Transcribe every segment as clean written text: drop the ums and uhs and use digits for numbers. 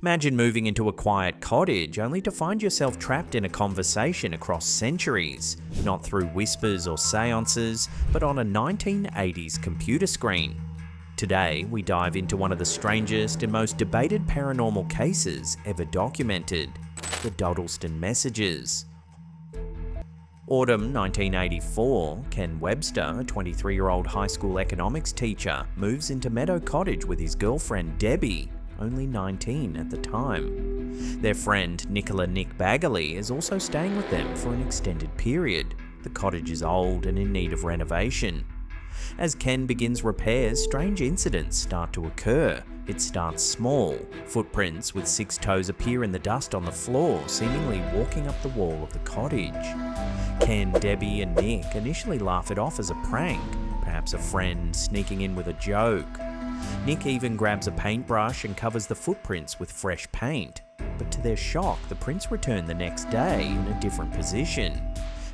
Imagine moving into a quiet cottage only to find yourself trapped in a conversation across centuries, not through whispers or seances, but on a 1980s computer screen. Today, we dive into one of the strangest and most debated paranormal cases ever documented, the Dodleston Messages. Autumn 1984, Ken Webster, a 23-year-old high school economics teacher, moves into Meadow Cottage with his girlfriend Debbie, only 19 at the time. Their friend Nick Baggerly is also staying with them for an extended period. The cottage is old and in need of renovation. As Ken begins repairs, strange incidents start to occur. It starts small. Footprints with 6 toes appear in the dust on the floor, seemingly walking up the wall of the cottage. Ken, Debbie and Nick initially laugh it off as a prank, perhaps a friend sneaking in with a joke. Nick even grabs a paintbrush and covers the footprints with fresh paint. But to their shock, the prints return the next day in a different position.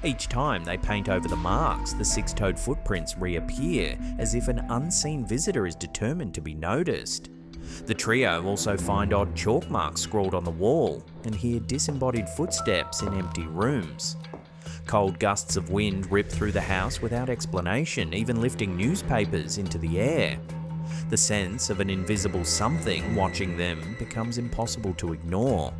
Each time they paint over the marks, the 6-toed footprints reappear, as if an unseen visitor is determined to be noticed. The trio also find odd chalk marks scrawled on the wall, and hear disembodied footsteps in empty rooms. Cold gusts of wind rip through the house without explanation, even lifting newspapers into the air. The sense of an invisible something watching them becomes impossible to ignore.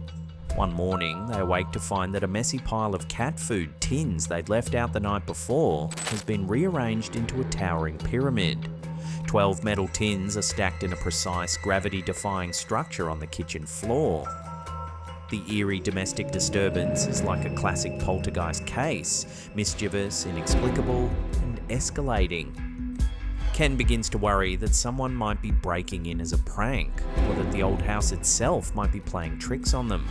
One morning, they awake to find that a messy pile of cat food tins they'd left out the night before has been rearranged into a towering pyramid. 12 metal tins are stacked in a precise, gravity-defying structure on the kitchen floor. The eerie domestic disturbance is like a classic poltergeist case, mischievous, inexplicable, and escalating. Ken begins to worry that someone might be breaking in as a prank, or that the old house itself might be playing tricks on them.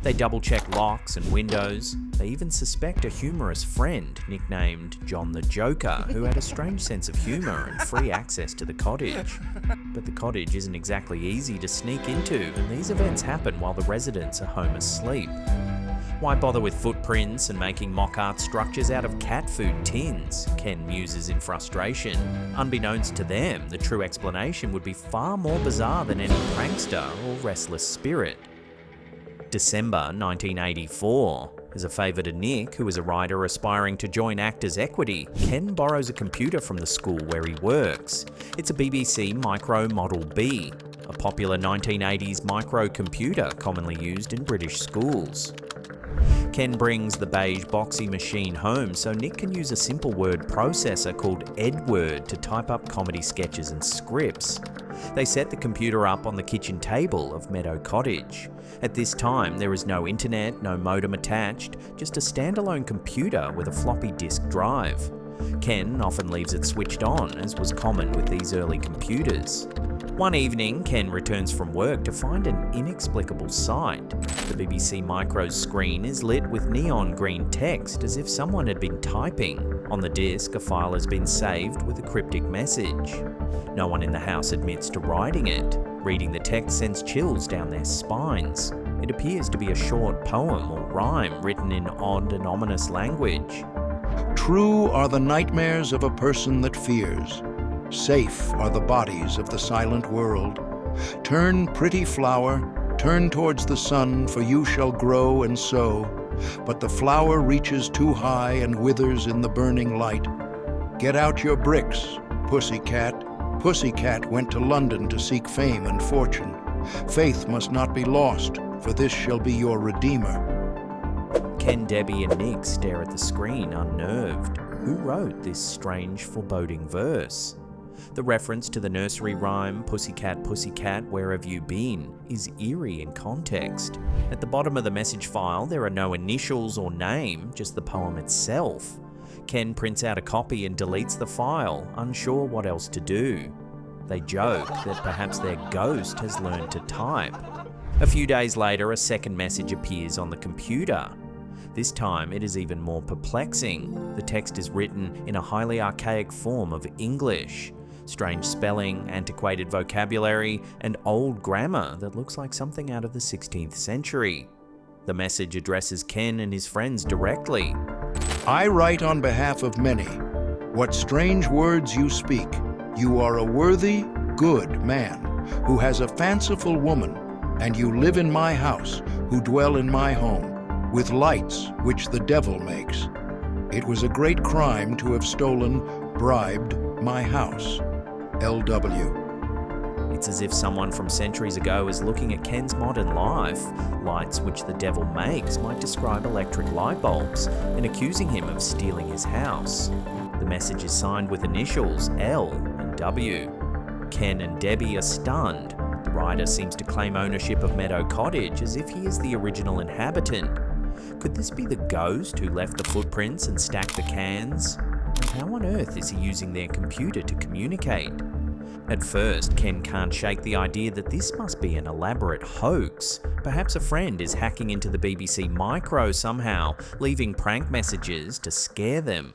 They double-check locks and windows. They even suspect a humorous friend nicknamed John the Joker, who had a strange sense of humour and free access to the cottage. But the cottage isn't exactly easy to sneak into, and these events happen while the residents are home asleep. Why bother with footprints and making mock art structures out of cat food tins? Ken muses in frustration. Unbeknownst to them, the true explanation would be far more bizarre than any prankster or restless spirit. December 1984. As a favour to Nick, who is a writer aspiring to join Actors Equity, Ken borrows a computer from the school where he works. It's a BBC Micro Model B, a popular 1980s microcomputer commonly used in British schools. Ken brings the beige boxy machine home so Nick can use a simple word processor called Edword to type up comedy sketches and scripts. They set the computer up on the kitchen table of Meadow Cottage. At this time, there is no internet, no modem attached, just a standalone computer with a floppy disk drive. Ken often leaves it switched on, as was common with these early computers. One evening, Ken returns from work to find an inexplicable sight. The BBC Micro's screen is lit with neon green text as if someone had been typing. On the disk, a file has been saved with a cryptic message. No one in the house admits to writing it. Reading the text sends chills down their spines. It appears to be a short poem or rhyme written in odd and ominous language. True are the nightmares of a person that fears. Safe are the bodies of the silent world. Turn, pretty flower, turn towards the sun, for you shall grow and sow. But the flower reaches too high and withers in the burning light. Get out your bricks, pussycat. Pussycat went to London to seek fame and fortune. Faith must not be lost, for this shall be your redeemer. Ken, Debbie and Nick stare at the screen, unnerved. Who wrote this strange, foreboding verse? The reference to the nursery rhyme, "Pussycat, pussycat, where have you been?" is eerie in context. At the bottom of the message file, there are no initials or name, just the poem itself. Ken prints out a copy and deletes the file, unsure what else to do. They joke that perhaps their ghost has learned to type. A few days later, a second message appears on the computer. This time, it is even more perplexing. The text is written in a highly archaic form of English. Strange spelling, antiquated vocabulary, and old grammar that looks like something out of the 16th century. The message addresses Ken and his friends directly. I write on behalf of many. What strange words you speak. You are a worthy, good man who has a fanciful woman. and you live in my house, who dwell in my home, with lights which the devil makes. It was a great crime to have stolen, bribed my house. L.W. It's as if someone from centuries ago is looking at Ken's modern life. Lights which the devil makes might describe electric light bulbs, and accusing him of stealing his house. The message is signed with initials L and W. Ken and Debbie are stunned. The writer seems to claim ownership of Meadow Cottage as if he is the original inhabitant. Could this be the ghost who left the footprints and stacked the cans? And how on earth is he using their computer to communicate? At first, Ken can't shake the idea that this must be an elaborate hoax. Perhaps a friend is hacking into the BBC Micro somehow, leaving prank messages to scare them.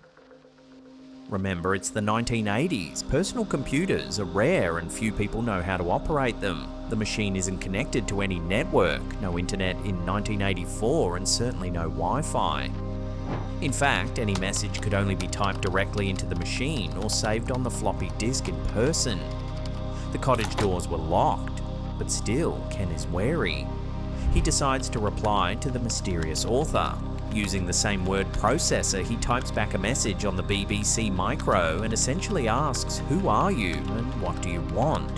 Remember, it's the 1980s. Personal computers are rare and few people know how to operate them. The machine isn't connected to any network, no internet in 1984, and certainly no Wi-Fi. In fact, any message could only be typed directly into the machine or saved on the floppy disk in person. The cottage doors were locked, but still, Ken is wary. He decides to reply to the mysterious author. Using the same word processor, he types back a message on the BBC Micro and essentially asks, "Who are you and what do you want?"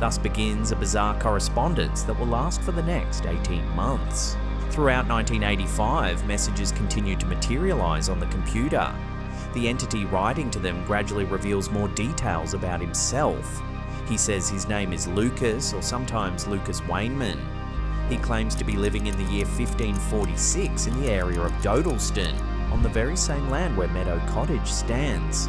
Thus begins a bizarre correspondence that will last for the next 18 months. Throughout 1985, messages continue to materialize on the computer. The entity writing to them gradually reveals more details about himself. He says his name is Lucas, or sometimes Lucas Wainman. He claims to be living in the year 1546 in the area of Dodleston, on the very same land where Meadow Cottage stands.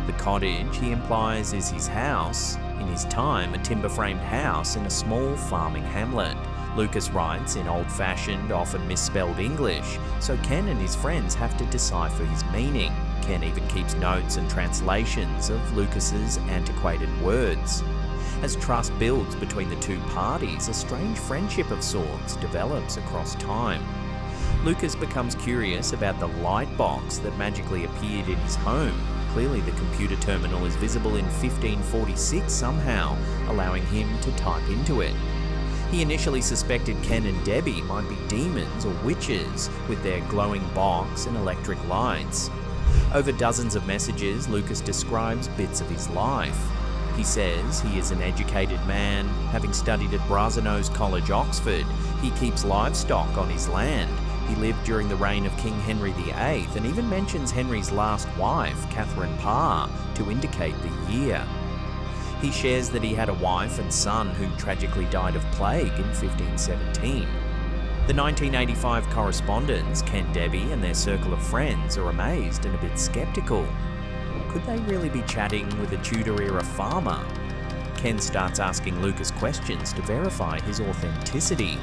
The cottage, he implies, is his house, in his time a timber-framed house in a small farming hamlet. Lucas writes in old-fashioned, often misspelled English, so Ken and his friends have to decipher his meaning. Ken even keeps notes and translations of Lucas's antiquated words. As trust builds between the two parties, a strange friendship of sorts develops across time. Lucas becomes curious about the light box that magically appeared in his home. Clearly the computer terminal is visible in 1546 somehow, allowing him to type into it. He initially suspected Ken and Debbie might be demons or witches with their glowing box and electric lights. Over dozens of messages, Lucas describes bits of his life. He says he is an educated man, having studied at Brasenose College, Oxford. He keeps livestock on his land. He lived during the reign of King Henry VIII and even mentions Henry's last wife, Catherine Parr, to indicate the year. He shares that he had a wife and son who tragically died of plague in 1517. The 1985 correspondence, Ken, Debbie and their circle of friends are amazed and a bit skeptical. Could they really be chatting with a Tudor-era farmer? Ken starts asking Lucas questions to verify his authenticity.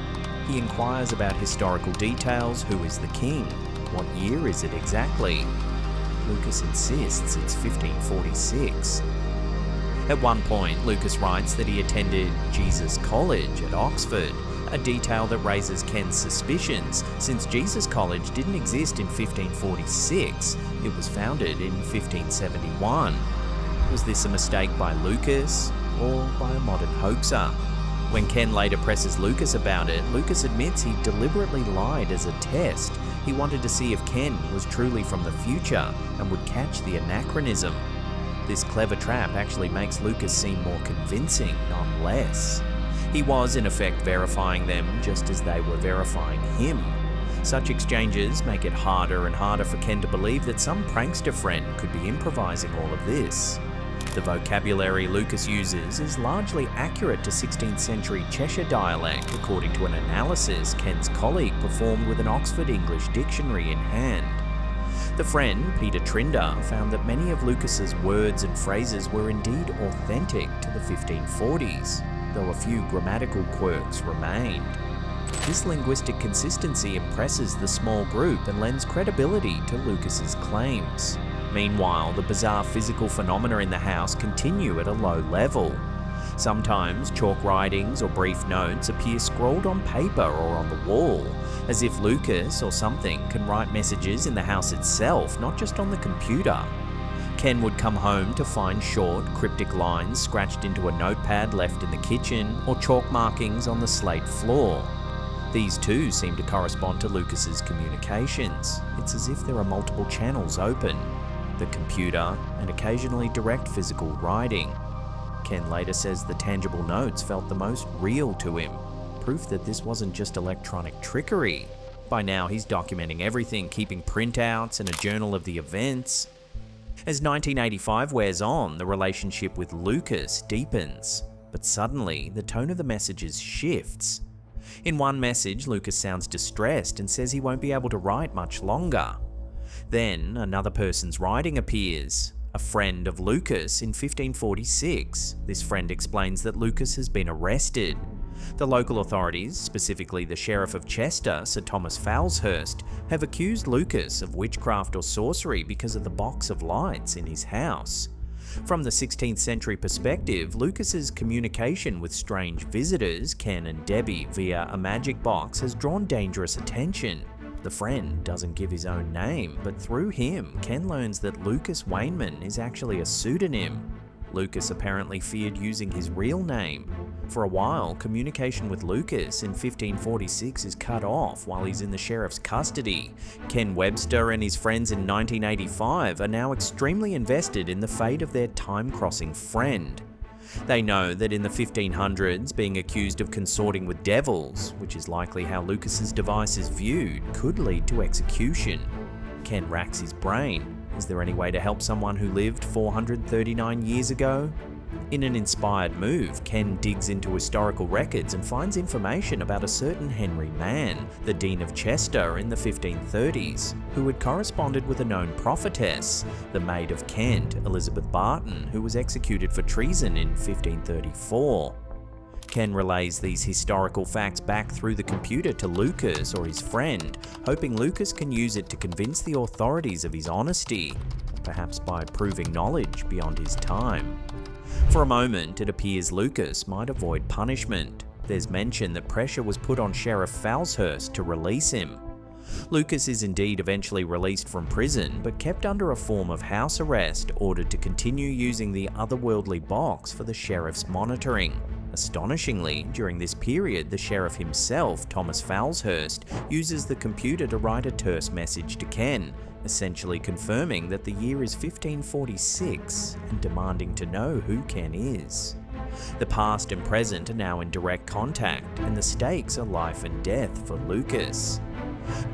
He inquires about historical details, who is the king, what year is it exactly? Lucas insists it's 1546. At one point, Lucas writes that he attended Jesus College at Oxford, a detail that raises Ken's suspicions, since Jesus College didn't exist in 1546, it was founded in 1571. Was this a mistake by Lucas, or by a modern hoaxer? When Ken later presses Lucas about it, Lucas admits he deliberately lied as a test. He wanted to see if Ken was truly from the future and would catch the anachronism. This clever trap actually makes Lucas seem more convincing, not less. He was, in effect, verifying them just as they were verifying him. Such exchanges make it harder and harder for Ken to believe that some prankster friend could be improvising all of this. The vocabulary Lucas uses is largely accurate to 16th century Cheshire dialect, according to an analysis Ken's colleague performed with an Oxford English dictionary in hand. The friend, Peter Trinder, found that many of Lucas's words and phrases were indeed authentic to the 1540s, though a few grammatical quirks remained. This linguistic consistency impresses the small group and lends credibility to Lucas's claims. Meanwhile, the bizarre physical phenomena in the house continue at a low level. Sometimes chalk writings or brief notes appear scrawled on paper or on the wall, as if Lucas or something can write messages in the house itself, not just on the computer. Ken would come home to find short, cryptic lines scratched into a notepad left in the kitchen or chalk markings on the slate floor. These too seem to correspond to Lucas's communications. It's as if there are multiple channels open: the computer and occasionally direct physical writing. Ken later says the tangible notes felt the most real to him, proof that this wasn't just electronic trickery. By now he's documenting everything, keeping printouts and a journal of the events. As 1985 wears on, the relationship with Lucas deepens, but suddenly the tone of the messages shifts. In one message, Lucas sounds distressed and says he won't be able to write much longer. Then another person's writing appears, a friend of Lucas in 1546. This friend explains that Lucas has been arrested. The local authorities, specifically the Sheriff of Chester, Sir Thomas Falshurst, have accused Lucas of witchcraft or sorcery because of the box of lights in his house. From the 16th century perspective, Lucas's communication with strange visitors, Ken and Debbie, via a magic box has drawn dangerous attention. The friend doesn't give his own name, but through him, Ken learns that Lucas Wainman is actually a pseudonym. Lucas apparently feared using his real name. For a while, communication with Lucas in 1546 is cut off while he's in the sheriff's custody. Ken Webster and his friends in 1985 are now extremely invested in the fate of their time-crossing friend. They know that in the 1500s, being accused of consorting with devils, which is likely how Lucas's device is viewed, could lead to execution. Ken racks his brain. Is there any way to help someone who lived 439 years ago? In an inspired move, Ken digs into historical records and finds information about a certain Henry Mann, the Dean of Chester in the 1530s, who had corresponded with a known prophetess, the Maid of Kent, Elizabeth Barton, who was executed for treason in 1534. Ken relays these historical facts back through the computer to Lucas or his friend, hoping Lucas can use it to convince the authorities of his honesty, perhaps by proving knowledge beyond his time. For a moment, it appears Lucas might avoid punishment. There's mention that pressure was put on Sheriff Falshurst to release him. Lucas is indeed eventually released from prison, but kept under a form of house arrest, ordered to continue using the otherworldly box for the sheriff's monitoring. Astonishingly, during this period, the sheriff himself, Thomas Falshurst, uses the computer to write a terse message to Ken, essentially confirming that the year is 1546 and demanding to know who Ken is. The past and present are now in direct contact, and the stakes are life and death for Lucas.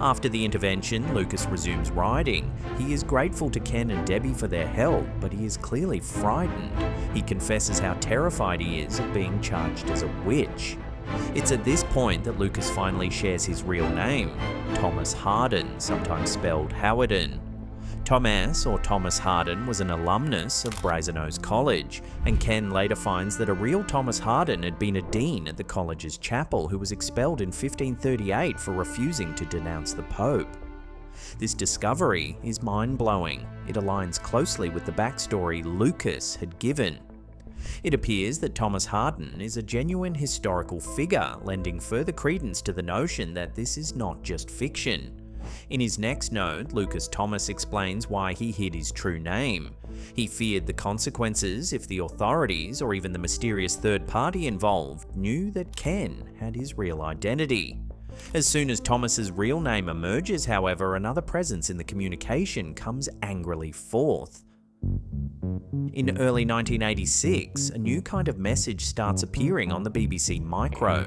After the intervention, Lucas resumes writing. He is grateful to Ken and Debbie for their help, but he is clearly frightened. He confesses how terrified he is of being charged as a witch. It's at this point that Lucas finally shares his real name, Thomas Harden, sometimes spelled Howarden. Thomas, or Thomas Harden, was an alumnus of Brasenose College, and Ken later finds that a real Thomas Harden had been a dean at the college's chapel who was expelled in 1538 for refusing to denounce the Pope. This discovery is mind-blowing. It aligns closely with the backstory Lucas had given. It appears that Thomas Harden is a genuine historical figure, lending further credence to the notion that this is not just fiction. In his next note, Lucas Thomas explains why he hid his true name. He feared the consequences if the authorities, or even the mysterious third party involved, knew that Ken had his real identity. As soon as Thomas's real name emerges, however, another presence in the communication comes angrily forth. In early 1986, a new kind of message starts appearing on the BBC Micro.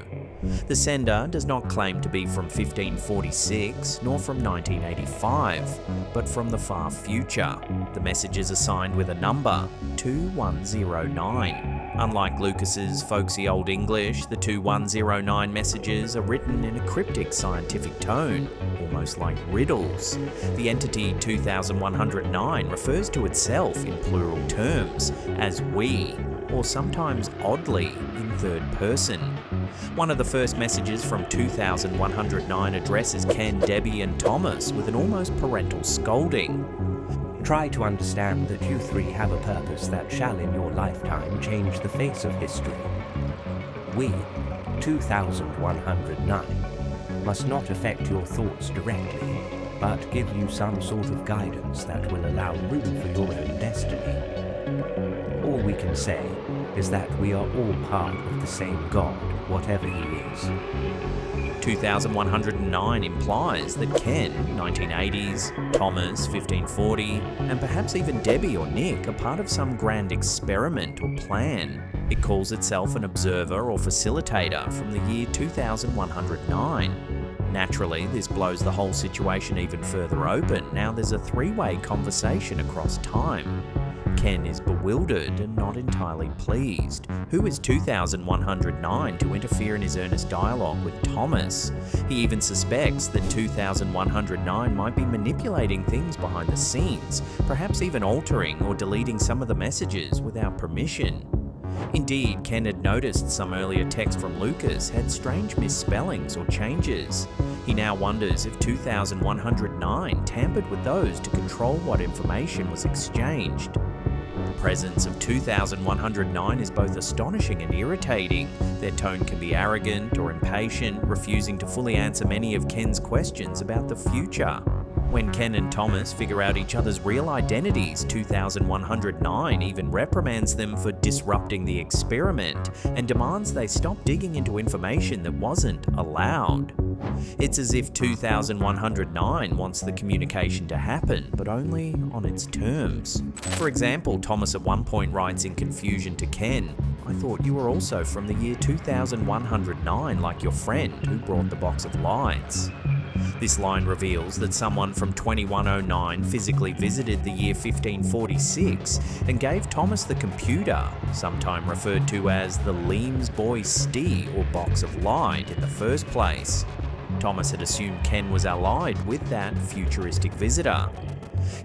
The sender does not claim to be from 1546 nor from 1985, but from the far future. The message is assigned with a number, 2109. Unlike Lucas's folksy Old English, the 2109 messages are written in a cryptic scientific tone, almost like riddles. The entity 2109 refers to itself in plural terms, as we, or sometimes oddly in third person. One of the first messages from 2109 addresses Ken, Debbie and Thomas with an almost parental scolding. Try to understand that you three have a purpose that shall in your lifetime change the face of history. We, 2109, must not affect your thoughts directly, but give you some sort of guidance that will allow room for your own destiny. All we can say is that we are all part of the same God, whatever he is. 2109 implies that Ken, 1980s, Thomas, 1540, and perhaps even Debbie or Nick are part of some grand experiment or plan. It calls itself an observer or facilitator from the year 2109. Naturally, this blows the whole situation even further open. Now there's a three-way conversation across time. Ken is bewildered and not entirely pleased. Who is 2109 to interfere in his earnest dialogue with Thomas? He even suspects that 2109 might be manipulating things behind the scenes, perhaps even altering or deleting some of the messages without permission. Indeed, Ken had noticed some earlier texts from Lucas had strange misspellings or changes. He now wonders if 2109 tampered with those to control what information was exchanged. The presence of 2109 is both astonishing and irritating. Their tone can be arrogant or impatient, refusing to fully answer many of Ken's questions about the future. When Ken and Thomas figure out each other's real identities, 2109 even reprimands them for disrupting the experiment and demands they stop digging into information that wasn't allowed. It's as if 2109 wants the communication to happen, but only on its terms. For example, Thomas at one point writes in confusion to Ken, "I thought you were also from the year 2109 like your friend who brought the box of lights." This line reveals that someone from 2109 physically visited the year 1546 and gave Thomas the computer, sometime referred to as the Leames Boy Stee or box of light in the first place. Thomas had assumed Ken was allied with that futuristic visitor.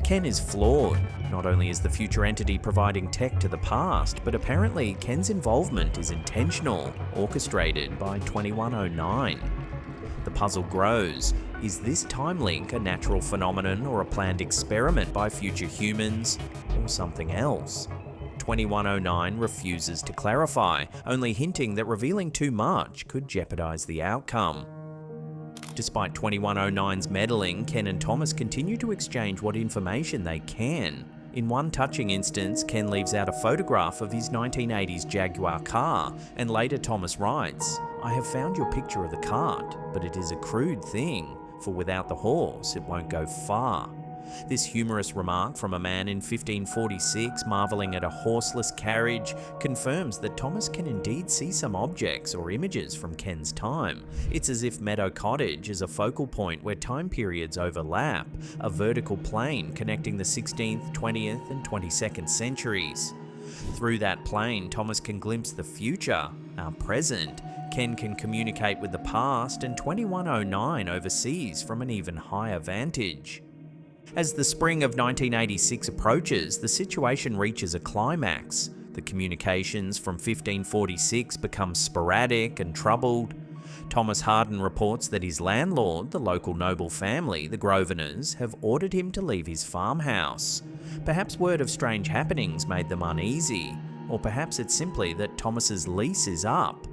Ken is flawed. Not only is the future entity providing tech to the past, but apparently Ken's involvement is intentional, orchestrated by 2109. The puzzle grows. Is this time link a natural phenomenon or a planned experiment by future humans, or something else? 2109 refuses to clarify, only hinting that revealing too much could jeopardize the outcome. Despite 2109's meddling, Ken and Thomas continue to exchange what information they can. In one touching instance, Ken leaves out a photograph of his 1980s Jaguar car, and later Thomas writes, "I have found your picture of the cart, but it is a crude thing, for without the horse it won't go far." This humorous remark from a man in 1546 marveling at a horseless carriage confirms that Thomas can indeed see some objects or images from Ken's time. It's as if Meadow Cottage is a focal point where time periods overlap, a vertical plane connecting the 16th, 20th and 22nd centuries. Through that plane, Thomas can glimpse the future, our present. Ken can communicate with the past, and 2109 oversees from an even higher vantage. As the spring of 1986 approaches, the situation reaches a climax. The communications from 1546 become sporadic and troubled. Thomas Harden reports that his landlord, the local noble family, the Grosvenors, have ordered him to leave his farmhouse. Perhaps word of strange happenings made them uneasy, or perhaps it's simply that Thomas's lease is up.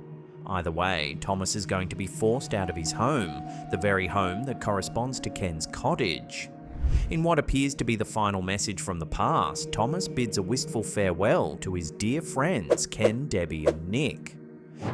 Either way, Thomas is going to be forced out of his home, the very home that corresponds to Ken's cottage. In what appears to be the final message from the past, Thomas bids a wistful farewell to his dear friends Ken, Debbie and Nick.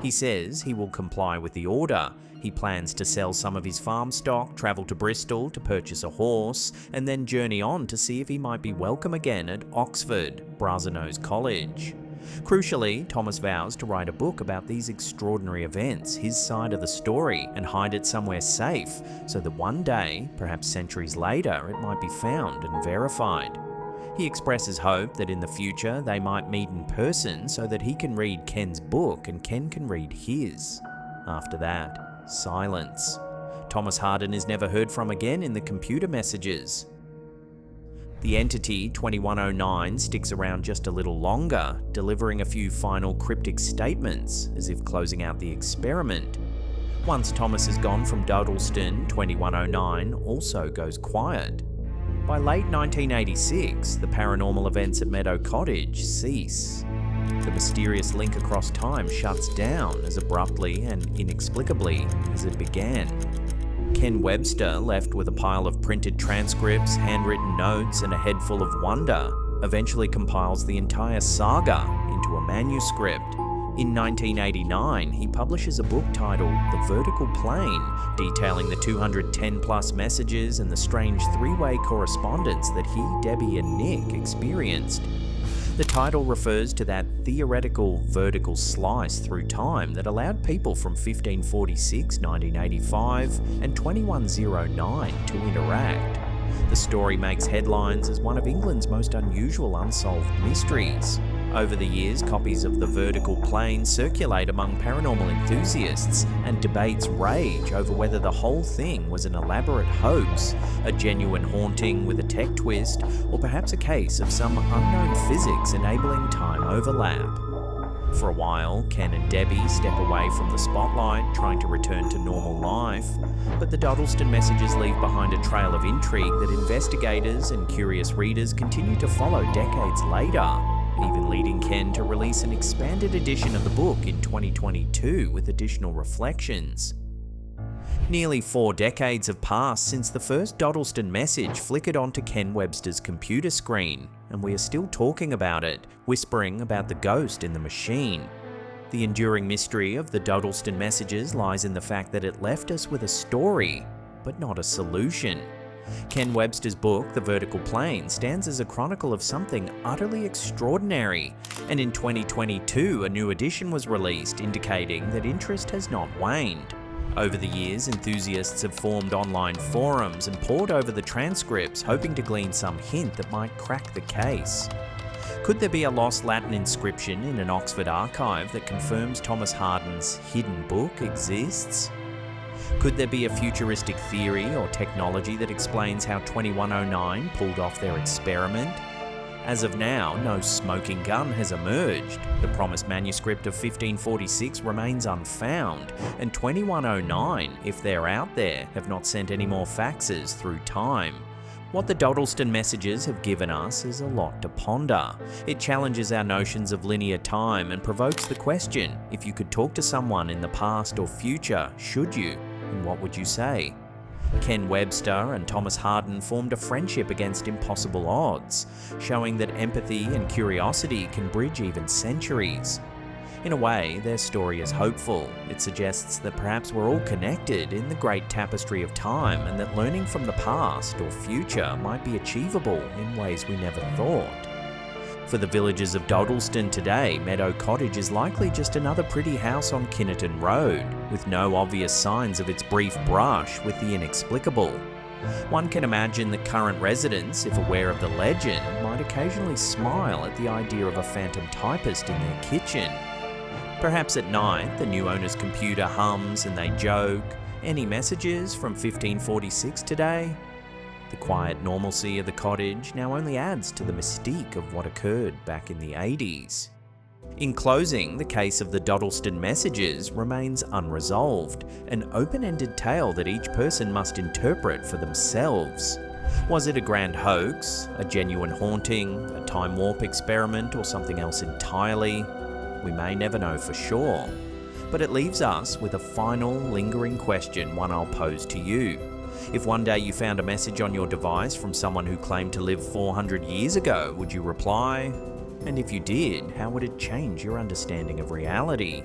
He says he will comply with the order. He plans to sell some of his farm stock, travel to Bristol to purchase a horse, and then journey on to see if he might be welcome again at Oxford, Brasenose College. Crucially, Thomas vows to write a book about these extraordinary events, his side of the story, and hide it somewhere safe, so that one day, perhaps centuries later, it might be found and verified. He expresses hope that in the future they might meet in person so that he can read Ken's book and Ken can read his. After that, silence. Thomas Harden is never heard from again in the computer messages. The entity 2109 sticks around just a little longer, delivering a few final cryptic statements, as if closing out the experiment. Once Thomas is gone from Dodleston, 2109 also goes quiet. By late 1986, the paranormal events at Meadow Cottage cease. The mysterious link across time shuts down as abruptly and inexplicably as it began. Ken Webster, left with a pile of printed transcripts, handwritten notes, and a head full of wonder, eventually compiles the entire saga into a manuscript. In 1989, he publishes a book titled The Vertical Plane, detailing the 210-plus messages and the strange three-way correspondence that he, Debbie, and Nick experienced. The title refers to that theoretical vertical slice through time that allowed people from 1546, 1985, and 2109 to interact. The story makes headlines as one of England's most unusual unsolved mysteries. Over the years, copies of The Vertical Plane circulate among paranormal enthusiasts, and debates rage over whether the whole thing was an elaborate hoax, a genuine haunting with a tech twist, or perhaps a case of some unknown physics enabling time overlap. For a while, Ken and Debbie step away from the spotlight, trying to return to normal life, but the Dodleston Messages leave behind a trail of intrigue that investigators and curious readers continue to follow decades later, even leading Ken to release an expanded edition of the book in 2022 with additional reflections. Nearly 4 decades have passed since the first Dodleston message flickered onto Ken Webster's computer screen, and we are still talking about it, whispering about the ghost in the machine. The enduring mystery of the Dodleston Messages lies in the fact that it left us with a story, but not a solution. Ken Webster's book, The Vertical Plane, stands as a chronicle of something utterly extraordinary, and in 2022 a new edition was released indicating that interest has not waned. Over the years, enthusiasts have formed online forums and pored over the transcripts, hoping to glean some hint that might crack the case. Could there be a lost Latin inscription in an Oxford archive that confirms Thomas Harden's hidden book exists? Could there be a futuristic theory or technology that explains how 2109 pulled off their experiment? As of now, no smoking gun has emerged. The promised manuscript of 1546 remains unfound, and 2109, if they're out there, have not sent any more faxes through time. What the Dodleston Messages have given us is a lot to ponder. It challenges our notions of linear time and provokes the question, if you could talk to someone in the past or future, should you? And what would you say? Ken Webster and Thomas Harden formed a friendship against impossible odds, showing that empathy and curiosity can bridge even centuries. In a way, their story is hopeful. It suggests that perhaps we're all connected in the great tapestry of time, and that learning from the past or future might be achievable in ways we never thought. For the villagers of Dodleston today, Meadow Cottage is likely just another pretty house on Kinnerton Road, with no obvious signs of its brief brush with the inexplicable. One can imagine that current residents, if aware of the legend, might occasionally smile at the idea of a phantom typist in their kitchen. Perhaps at night, the new owner's computer hums and they joke, "Any messages from 1546 today?" The quiet normalcy of the cottage now only adds to the mystique of what occurred back in the 80s. In closing, the case of the Dodleston Messages remains unresolved, an open-ended tale that each person must interpret for themselves. Was it a grand hoax, a genuine haunting, a time warp experiment, or something else entirely? We may never know for sure, but it leaves us with a final, lingering question, one I'll pose to you. If one day you found a message on your device from someone who claimed to live 400 years ago, would you reply? And if you did, how would it change your understanding of reality?